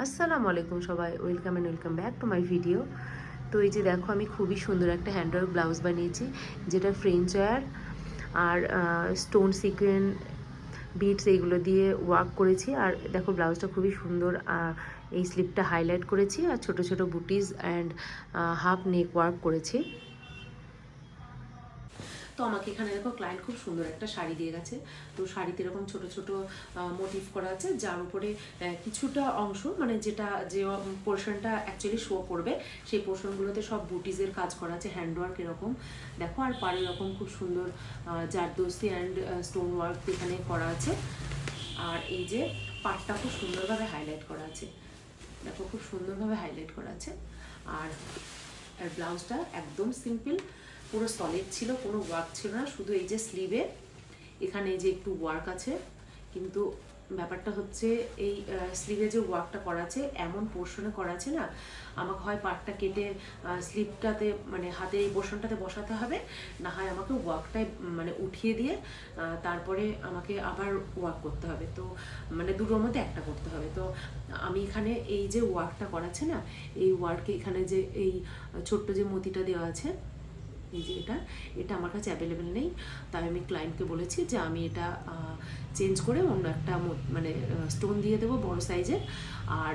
আসসালামু আলাইকুম সবাই, welcome and welcome back to my video. তো এই যে দেখো, আমি খুবই সুন্দর একটা হ্যান্ডওয়ার্ক ব্লাউজ বানিয়েছি, যেটা ফ্রেঞ্চ ওয়্যার আর স্টোন সিকোয়েন বিটস এইগুলো দিয়ে ওয়ার্ক করেছি। আর দেখো ব্লাউজটা খুবই সুন্দর, এই স্লিপটা হাইলাইট করেছি আর ছোট ছোট booties and half neck work করেছি। তো আমাকে এখানে দেখো ক্লায়েন্ট খুব সুন্দর একটা শাড়ি দিয়ে গেছে। তো শাড়িতে এরকম ছোট ছোট মোটিভ করা আছে, যার উপরে কিছুটা অংশ মানে যে পোর্শনটা অ্যাকচুয়ালি শো করবে সেই পোর্শনগুলোতে সব বুটিজের কাজ করা আছে, হ্যান্ডওয়ার্ক এরকম দেখো। আর পাড়ে এরকম খুব সুন্দর জারদোসি অ্যান্ড স্টোন ওয়ার্ক এখানে করা আছে। আর এই যে পাড়টা খুব সুন্দরভাবে হাইলাইট করা আছে, দেখো খুব সুন্দরভাবে হাইলাইট করা আছে। আর আর ব্লাউজটা একদম সিম্পল, পুরো সলিড ছিল, কোনো ওয়ার্ক ছিল না, শুধু এই যে স্লিভে এখানে এই যে একটু ওয়ার্ক আছে। কিন্তু ব্যাপারটা হচ্ছে এই স্লিভে যে ওয়ার্কটা করা আছে এমন পোর্শনে করা আছে না, আমাকে হয় পার্টটা কেটে স্লিভটাতে মানে হাতের এই পোর্শনটাতে বসাতে হবে, না হয় আমাকে ওয়ার্কটাই মানে উঠিয়ে দিয়ে তারপরে আমাকে আবার ওয়ার্ক করতে হবে। তো মানে দুটোর মধ্যে একটা করতে হবে। তো আমি এখানে এই যে ওয়ার্কটা করাচ্ছে না, এই ওয়ার্কে এখানে যে এই ছোট্ট যে মতিটা দেওয়া আছে, এই যে এটা আমার কাছে অ্যাভেলেবেল নেই। তাই আমি ক্লায়েন্টকে বলেছি যে আমি এটা চেঞ্জ করে অন্য একটা মানে স্টোন দিয়ে দেবো বড় সাইজের। আর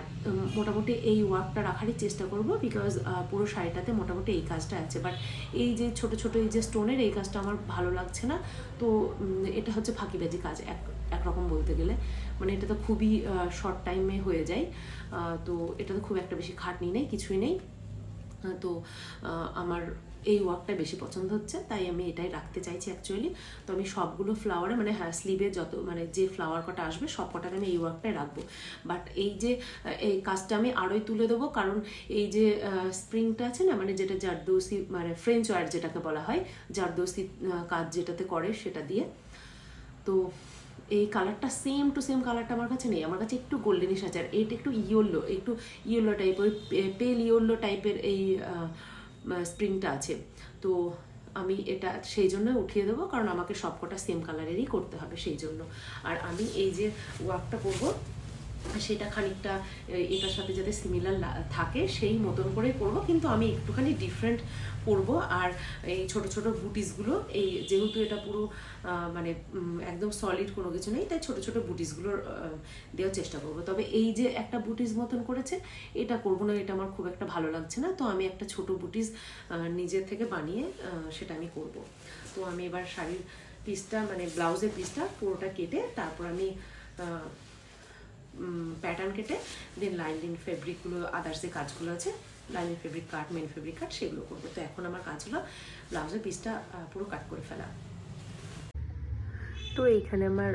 মোটামুটি এই ওয়ার্কটা রাখারই চেষ্টা করব, বিকজ পুরো শাড়িটাতে মোটামুটি এই কাজটা আছে। বাট এই যে ছোট ছোট এই যে স্টোনের এই কাজটা আমার ভালো লাগছে না। তো এটা হচ্ছে ফাঁকিবাজি কাজ একরকম বলতে গেলে, মানে এটা তো খুবই শর্ট টাইমে হয়ে যায়। তো এটা তো খুব একটা বেশি খাটনি নেই, কিছুই নেই। তো আমার এই ওয়ার্কটা বেশি পছন্দ হচ্ছে, তাই আমি এটাই রাখতে চাইছি অ্যাকচুয়ালি। তো আমি সবগুলো ফ্লাওয়ারে মানে হ্যাঁ স্লিভে যত মানে যে ফ্লাওয়ার কটা আসবে সব কটাতে আমি এই ওয়ার্কটাই রাখবো। বাট এই যে এই কাজটা আমি আরোই তুলে দেবো, কারণ এই যে স্প্রিংটা আছে না, মানে যেটা জারদৌসি মানে ফ্রেঞ্চ ওয়্যার যেটাকে বলা হয়, জারদৌসি কাজ যেটাতে করে সেটা দিয়ে। তো এই কালারটা সেম টু সেম কালারটা আমার কাছে নেই, আমার কাছে একটু গোল্ডেনিশ আছে। আর এটা একটু ইয়েলো টাইপের, পেল ইয়েলো টাইপের এই স্প্রিংটা আছে। তো আমি এটা সেই জন্য উঠিয়ে দেবো, কারণ আমাকে সবকটা সেম কালারেরই করতে হবে সেই জন্য। আর আমি এই যে ওয়ার্কটা করবো সেটা খানিকটা এটার সাথে যাতে সিমিলার থাকে সেই মতন করে করব, কিন্তু আমি একটুখানি ডিফারেন্ট করব। আর এই ছোট ছোট বুটিসগুলো, এই যেহেতু এটা পুরো মানে একদম সলিড কোনো কিছু নেই, তাই ছোট ছোট বুটিসগুলো দেওয়ার চেষ্টা করব। তবে এই যে একটা বুটিস মতন করেছে এটা করব না, এটা আমার খুব একটা ভালো লাগছে না। তো আমি একটা ছোট বুটিস নিজের থেকে বানিয়ে সেটা আমি করব। তো আমি এবার শাড়ির পিসটা মানে ব্লাউজের পিসটা পুরোটা কেটে তারপর আমি প্যাটার্ন কেটে দেন লাইনিং ফেব্রিকগুলো, আদার্স যে কাজগুলো আছে লাইনিং ফেব্রিক কাট, মেন ফেব্রিক কাট, সেগুলো করবো। তো এখন আমার কাজ হলো ব্লাউজের পিসটা পুরো কাট করে ফেলা। তো এইখানে আমার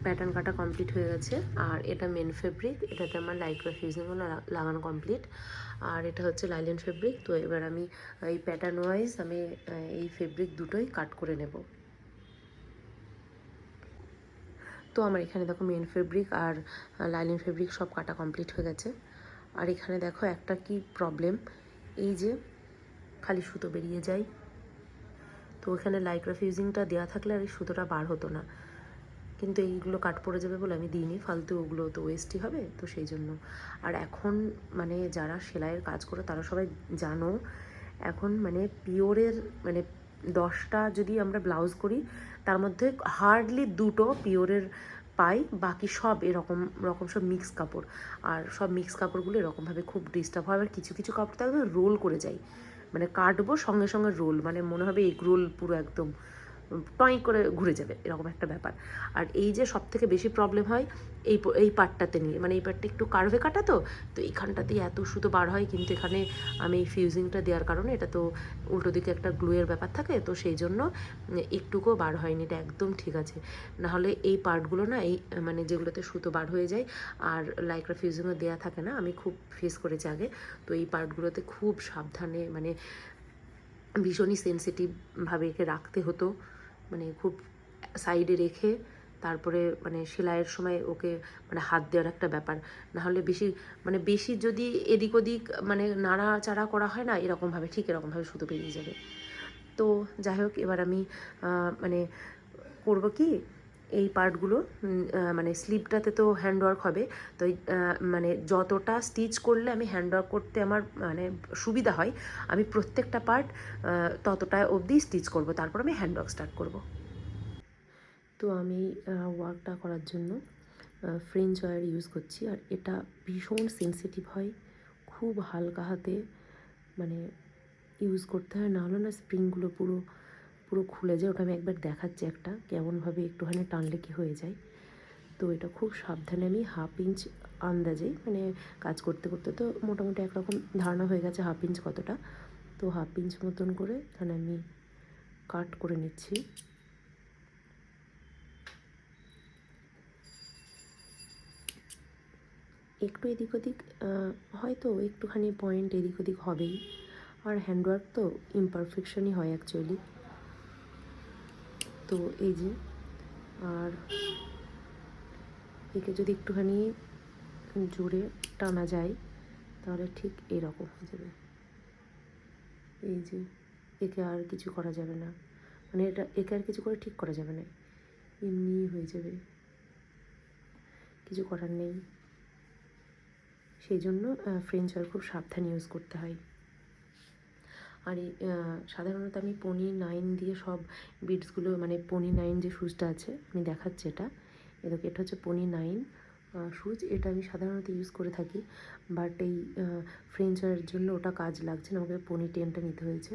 প্যাটার্ন কাটা কমপ্লিট হয়ে গেছে। আর এটা মেন ফেব্রিক, এটাতে আমার লাইক্রা ফিউজিংও লাগানো কমপ্লিট। আর এটা হচ্ছে লাইলেন ফেব্রিক। তো এবার আমি এই প্যাটার্ন ওয়াইজ আমি এই ফেব্রিক দুটোই কাট করে নেব। তো আমার এখানে দেখো মেন ফেব্রিক আর লাইলিন ফেব্রিক সব কাটা কমপ্লিট হয়ে গেছে। আর এখানে দেখো একটা কি প্রবলেম, এই যে খালি সুতো বেরিয়ে যায়। তো এখানে লাইক্রা ফিউজিংটা দেওয়া থাকলে আর এই সুতোটা বার হতো না, কিন্তু এইগুলো কাট পড়ে যাবে বলে আমি দিইনি, ফালতু ওগুলো তো ওয়েস্টই হবে, তো সেই জন্য। আর এখন মানে যারা সেলাইয়ের কাজ করে তারা সবাই জানো, এখন মানে পিওরের মানে 10টা যদি আমরা ব্লাউজ করি তার মধ্যে হার্ডলি 2টো পিওরের পাই, বাকি সব এরকম রকম সব মিক্স কাপড়। আর সব মিক্স কাপড়গুলো এরকমভাবে খুব ডিস্টার্ব হয়। আর কিছু কিছু কাপড় তো একদম রোল করে যায়, মানে কাটবো সঙ্গে সঙ্গে রোল, মানে মনে হবে এগ রোল পুরো একদম টয় করে ঘুরে যাবে, এরকম একটা ব্যাপার। আর এই যে সব থেকে বেশি প্রবলেম হয় এই পার্টটাতে নিয়ে, মানে এই পার্টটা একটু কার্ভে কাটা, তো এইখানটাতেই এত সুতো বার হয়। কিন্তু এখানে আমি এই ফিউজিংটা দেওয়ার কারণে এটা তো উল্টো দিকে একটা গ্লুয়ের ব্যাপার থাকে, তো সেই জন্য একটুকুও বার হয়নি, এটা একদম ঠিক আছে। নাহলে এই পার্টগুলো না, এই মানে যেগুলোতে সুতো বার হয়ে যায় আর লাইক্রা ফিউজিংও দেওয়া থাকে না, আমি খুব ফেস করেছি আগে। তো এই পার্টগুলোতে খুব সাবধানে মানে ভীষণই সেন্সিটিভভাবে একে রাখতে হতো, মানে খুব সাইডে রেখে তারপরে মানে সেলাইয়ের সময় ওকে মানে হাত দেওয়ার একটা ব্যাপার। নাহলে বেশি যদি এদিক ওদিক মানে নাড়াচাড়া করা হয় না এরকমভাবে, ঠিক এরকমভাবে সুতো বেরিয়ে যাবে। তো যাই হোক, এবার আমি মানে করবো কি, এই পার্টগুলো মানে স্লিভটাতে তো হ্যান্ডওয়ার্ক হবে, তো মানে যতটা স্টিচ করলে আমি হ্যান্ডওয়ার্ক করতে আমার মানে সুবিধা হয়, আমি প্রত্যেকটা পার্ট ততটা অবধি স্টিচ করব, তারপর আমি হ্যান্ডওয়ার্ক স্টার্ট করব। তো আমি ওয়ার্কটা করার জন্য ফ্রেঞ্চ ওয়্যার ইউজ করছি, আর এটা ভীষণ সেন্সিটিভ হয়, খুব হালকা হাতে মানে ইউজ করতে হয়, না হলে না স্প্রিংগুলো পুরো পুরো খুলে যায়। ওটা আমি একবার দেখাচ্ছি, একটা কেমনভাবে একটুখানি টানলে কি হয়ে যায়। তো এটা খুব সাবধানে আমি 1/2 ইঞ্চ আন্দাজে মানে কাজ করতে করতে তো মোটামুটি একরকম ধারণা হয়ে গেছে 1/2 ইঞ্চ কতটা, তো 1/2 ইঞ্চ মতন করে এখানে আমি কাট করে নিচ্ছি। একটু এদিক ওদিক হয়তো একটুখানি পয়েন্ট এদিক ওদিক হবেই, আর হ্যান্ডওয়ার্ক তো ইমপারফেকশনই হয় অ্যাকচুয়ালি। তো এই যে, আর একে যদি একটুখানি জোরে টানা যায় তাহলে ঠিক এরকম হয়ে যাবে। এই যে, একে আর কিছু করা যাবে না, মানে একে আর কিছু করে ঠিক করা যাবে না, এমনি হয়ে যাবে, কিছু করার নেই। সেই জন্য ফ্রেঞ্চ ওয়্যার খুব সাবধানে ইউজ করতে হয়। আর সাধারণত আমি পনি 9 দিয়ে সব বিটসগুলো, মানে পনি 9 যে শুজটা আছে আমি দেখাচ্ছি, এটা এটা হচ্ছে পনি 9 শুজ, এটা আমি সাধারণত ইউজ করে থাকি, বাট এই ফ্রেঞ্চ ওয়্যারের জন্য ওটা কাজ লাগছে না, আমাকে পনি 10টা নিতে হয়েছে।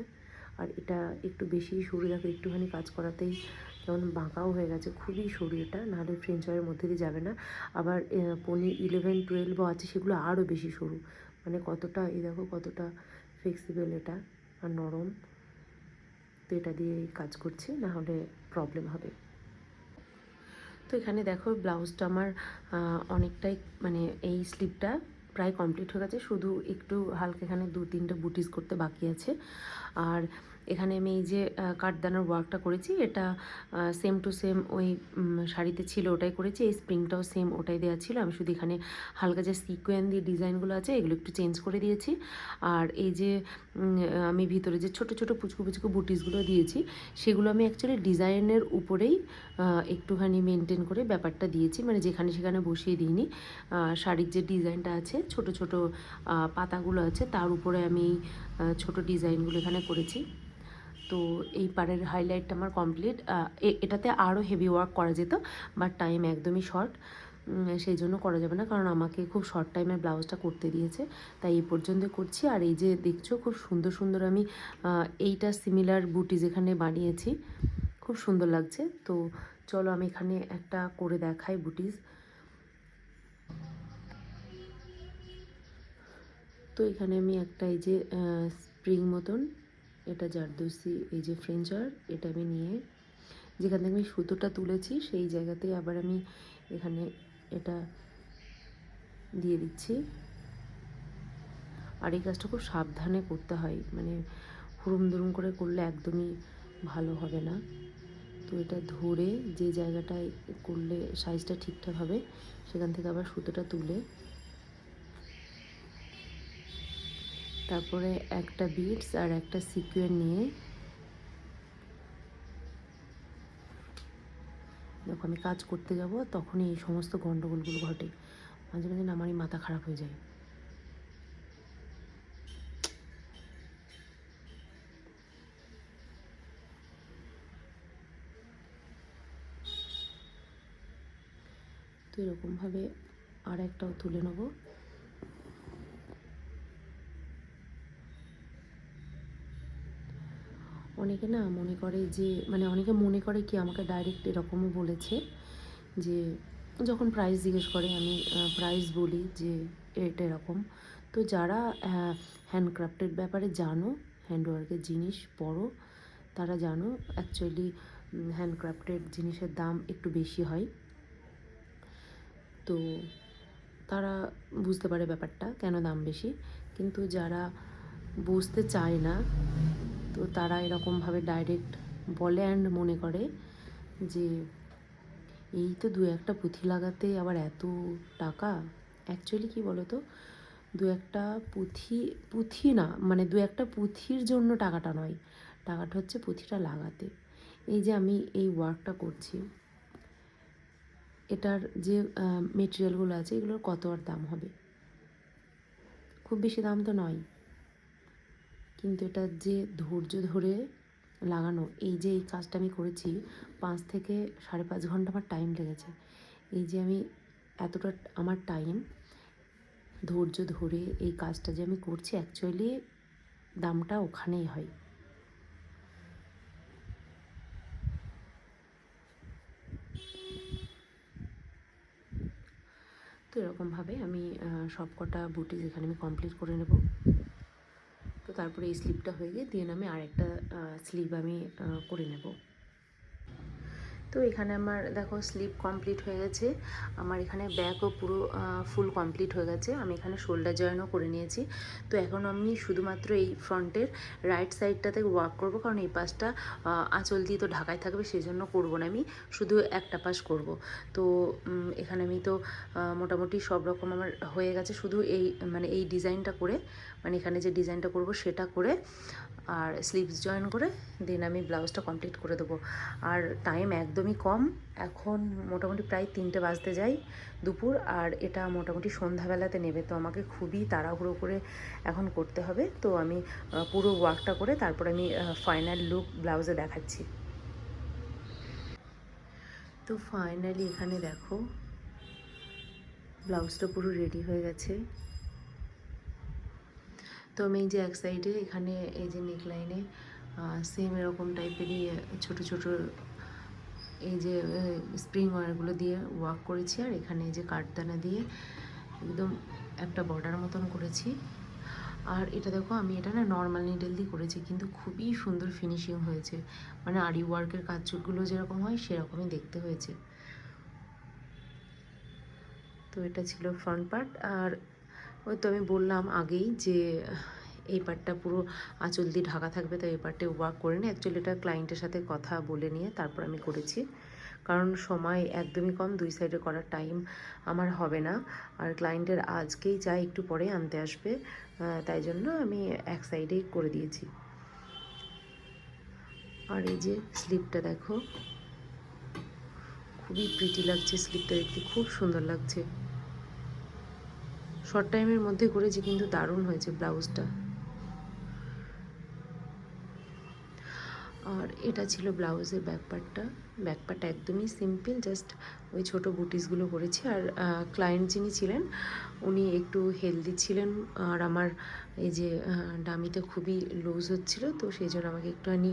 আর এটা একটু বেশি সরু, দেখো একটুখানি কাজ করাতেই কেমন বাঁকাও হয়ে গেছে, খুবই সরু এটা, নাহলে ফ্রেঞ্চ ওয়্যারের মধ্যে দিয়ে যাবে না। আবার পনি 11, 12ও আছে, সেগুলো আরও বেশি সরু, মানে কতটা, এই দেখো কতটা ফ্লেক্সিবল এটা আর নরম। তো এটা দিয়েই কাজ করছি, না হলে প্রবলেম হবে। তো এখানে দেখো ব্লাউজটা আমার অনেকটাই, মানে এই স্লিভটা প্রায় কমপ্লিট হয়ে গেছে, শুধু একটু হালকা এখানে 2-3টা বুটিস করতে বাকি আছে। আর এখানে আমি এই যে কাঠদানার ওয়ার্কটা করেছি, এটা সেম টু সেম ওই শাড়িতে ছিল ওটাই করেছি, এই স্প্রিংটাও সেম ওটাই দেওয়া ছিল, আমি শুধু এখানে হালকা যে সিকোয়েন দিয়ে ডিজাইনগুলো আছে এগুলো একটু চেঞ্জ করে দিয়েছি। আর এই যে আমি ভিতরে যে ছোট ছোট পুচকু পুচকু বুটিসগুলো দিয়েছি, সেগুলো আমি অ্যাকচুয়ালি ডিজাইনের উপরেই একটুখানি মেনটেন করে ব্যাপারটা দিয়েছি, মানে যেখানে সেখানে বসিয়ে দিইনি। শাড়ির যে ডিজাইনটা আছে, ছোট ছোট পাতাগুলো আছে, তার উপরে আমি ছোট ডিজাইনগুলো এখানে করেছি। তো এই পাড়ের হাইলাইটটা আমার কমপ্লিট। এটাতে আরও হেভি ওয়ার্ক করা যেত, বাট টাইম একদমই শর্ট, সেই জন্য করা যাবে না, কারণ আমাকে খুব শর্ট টাইমে ব্লাউজটা করতে দিয়েছে, তাই এই পর্যন্ত করছি। আর এই যে দেখছো খুব সুন্দর সুন্দর আমি এইটা সিমিলার বুটি যেখানে বানিয়েছি, খুব সুন্দর লাগছে। তো চলো আমি এখানে একটা করে দেখাই বুটিস। তো এখানে আমি একটা এই যে স্প্রিং মতন, এটা জারদৌসি এই যে ফ্রেঞ্চার, এটা আমি নিয়ে যেখান থেকে আমি সুতোটা তুলেছি সেই জায়গাতেই আবার আমি এখানে এটা দিয়ে দিচ্ছি। আর এই কাজটা খুব সাবধানে করতে হয়, মানে হুড়ুম দুরুম করে করলে একদমই ভালো হবে না। তো এটা ধরে যে জায়গাটায় করলে সাইজটা ঠিকঠাক হবে সেখান থেকে আবার সুতোটা তুলে তারপরে একটা বিটস আর একটা সিকোয়েন্স নিয়ে, দেখো আমি কাজ করতে যাব তখনই এই সমস্ত গণ্ডগোলগুলো ঘটে, মাঝে মাঝে না আমারই মাথা খারাপ হয়ে যায়। তো এরকমভাবে আর একটাও তুলে নেব। অনেকে না মনে করে যে, মানে অনেকে মনে করে কি, আমাকে ডাইরেক্ট এরকমও বলেছে যে যখন প্রাইস জিজ্ঞেস করে আমি প্রাইস বলি যে এটা এরকম। তো যারা হ্যান্ডক্রাফটের ব্যাপারে জানো, হ্যান্ডওয়ার্কের জিনিস পড়ো, তারা জানো অ্যাকচুয়ালি হ্যান্ডক্রাফটেড জিনিসের দাম একটু বেশি হয়। তো তারা বুঝতে পারে ব্যাপারটা কেন দাম বেশি, কিন্তু যারা বুঝতে চায় না, তো তারা এরকমভাবে ডাইরেক্ট বলে অ্যান্ড মনে করে যে এই তো 2-1টা পুঁথি লাগাতে আবার এত টাকা। অ্যাকচুয়ালি কী বলো তো, 2-1টা পুঁথি না, মানে 2-1টা পুঁথির জন্য টাকাটা নয়, টাকাটা হচ্ছে পুঁথিটা লাগাতে। এই যে আমি এই ওয়ার্কটা করছি, এটার যে মেটেরিয়ালগুলো আছে এগুলোর কত আর দাম হবে, খুব বেশি দাম তো নয়, কিন্তু এটা যে ধৈর্য ধরে লাগানো, এই যে এই কাজটা আমি করেছি 5 থেকে 5.5 ঘন্টা আমার টাইম লেগেছে। এই যে আমি এতটা আমার টাইম ধৈর্য ধরে এই কাজটা যে আমি করছি, অ্যাকচুয়ালি দামটা ওখানেই হয়। তো এরকমভাবে আমি সব কটা বুটিস এখানে আমি কমপ্লিট করে নেব। তো তারপরে এই স্লিপটা হয়ে গিয়ে দিয়ে আমি আরেকটা স্লিভ আমি করে নেব। তো এখানে আমার দেখো স্লিভ কমপ্লিট হয়ে গেছে, আমার এখানে ব্যাকও পুরো ফুল কমপ্লিট হয়ে গেছে। আমি এখানে শোল্ডার জয়েনও করে নিয়েছি। তো এখন আমি শুধুমাত্র এই ফ্রন্টের রাইট সাইডটাতে ওয়ার্ক করব, কারণ এই পাশটা আঁচল দিয়ে তো ঢাকায় থাকবে, সেই জন্য করবো না, আমি শুধু একটা পাশ করব। তো এখানে আমি তো মোটামুটি সব রকম আমার হয়ে গেছে, শুধু এই মানে এই ডিজাইনটা করে, মানে এখানে যে ডিজাইনটা করব সেটা করে আর স্লিভস জয়েন করে দেন আমি ব্লাউজটা কমপ্লিট করে দেবো। আর টাইম একদমই কম, এখন মোটামুটি প্রায় 3টে বাজতে যাই দুপুর, আর এটা মোটামুটি সন্ধ্যাবেলাতে নেবে, তো আমাকে খুবই তাড়াহুড়ো করে এখন করতে হবে। তো আমি পুরো ওয়ার্কটা করে তারপর আমি ফাইনাল লুক ব্লাউজে দেখাচ্ছি। তো ফাইনালি এখানে দেখো ব্লাউজটা পুরো রেডি হয়ে গেছে। তো আমি এই যে এক সাইডে এখানে এই যে নেকলাইনে সেম এরকম টাইপেরই ছোটো ছোটো এই যে স্প্রিং ওয়্যারগুলো দিয়ে ওয়ার্ক করেছি, আর এখানে এই যে কাঠদানা দিয়ে একদম একটা বর্ডার মতন করেছি। আর এটা দেখো আমি এটা না নর্মাল নিডেল দিয়ে করেছি, কিন্তু খুবই সুন্দর ফিনিশিং হয়েছে, মানে আরি ওয়ার্কের কাজগুলো যেরকম হয় সেরকমই দেখতে হয়েছে। তো এটা ছিল ফ্রন্ট পার্ট। আর ওই তো আমি বললাম আগেই যে এই পার্টটা পুরো আঁচল দিয়ে ঢাকা থাকবে, তো এই পার্টে ওয়ার্ক করে নিই। অ্যাকচুয়ালি এটা ক্লায়েন্টের সাথে কথা বলে নিয়ে তারপর আমি করেছি, কারণ সময় একদমই কম, দুই সাইডে করার টাইম আমার হবে না। আর ক্লায়েন্টের আজকেই চাই একটু পরে আনতে আসবে, তাই জন্য আমি এক সাইডেই করে দিয়েছি। আর এই যে স্লিপটা দেখো, খুবই প্রিটি লাগছে স্লিপটা দেখতে, খুব সুন্দর লাগছে। শর্ট টাইমের মধ্যে করেছি কিন্তু দারুণ হয়েছে ব্লাউজটা। আর এটা ছিল ব্লাউজের ব্যাকপার্টটা একদমই সিম্পল, জাস্ট ওই ছোটো বুটিসগুলো করেছি। আর ক্লায়েন্ট যিনি ছিলেন উনি একটু হেলদি ছিলেন, আর আমার এই যে ডামিটা খুবই লুজ হচ্ছিলো, তো সেই জন্য আমাকে একটুখানি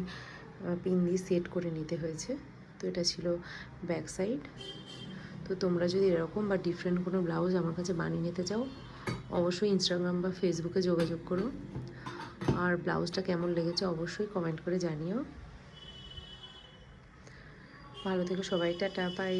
পিন দিয়ে সেট করে নিতে হয়েছে। তো এটা ছিল ব্যাক সাইড। তো তোমরা যদি এরকম বা ডিফারেন্ট কোনো ব্লাউজ আমার কাছে বানিয়ে নিতে চাও, অবশ্যই ইনস্টাগ্রাম বা ফেসবুকে যোগাযোগ করো। আর ব্লাউজটা কেমন লেগেছে অবশ্যই কমেন্ট করে জানিও। ভালো থেকো সবাই, টাটা, বাই।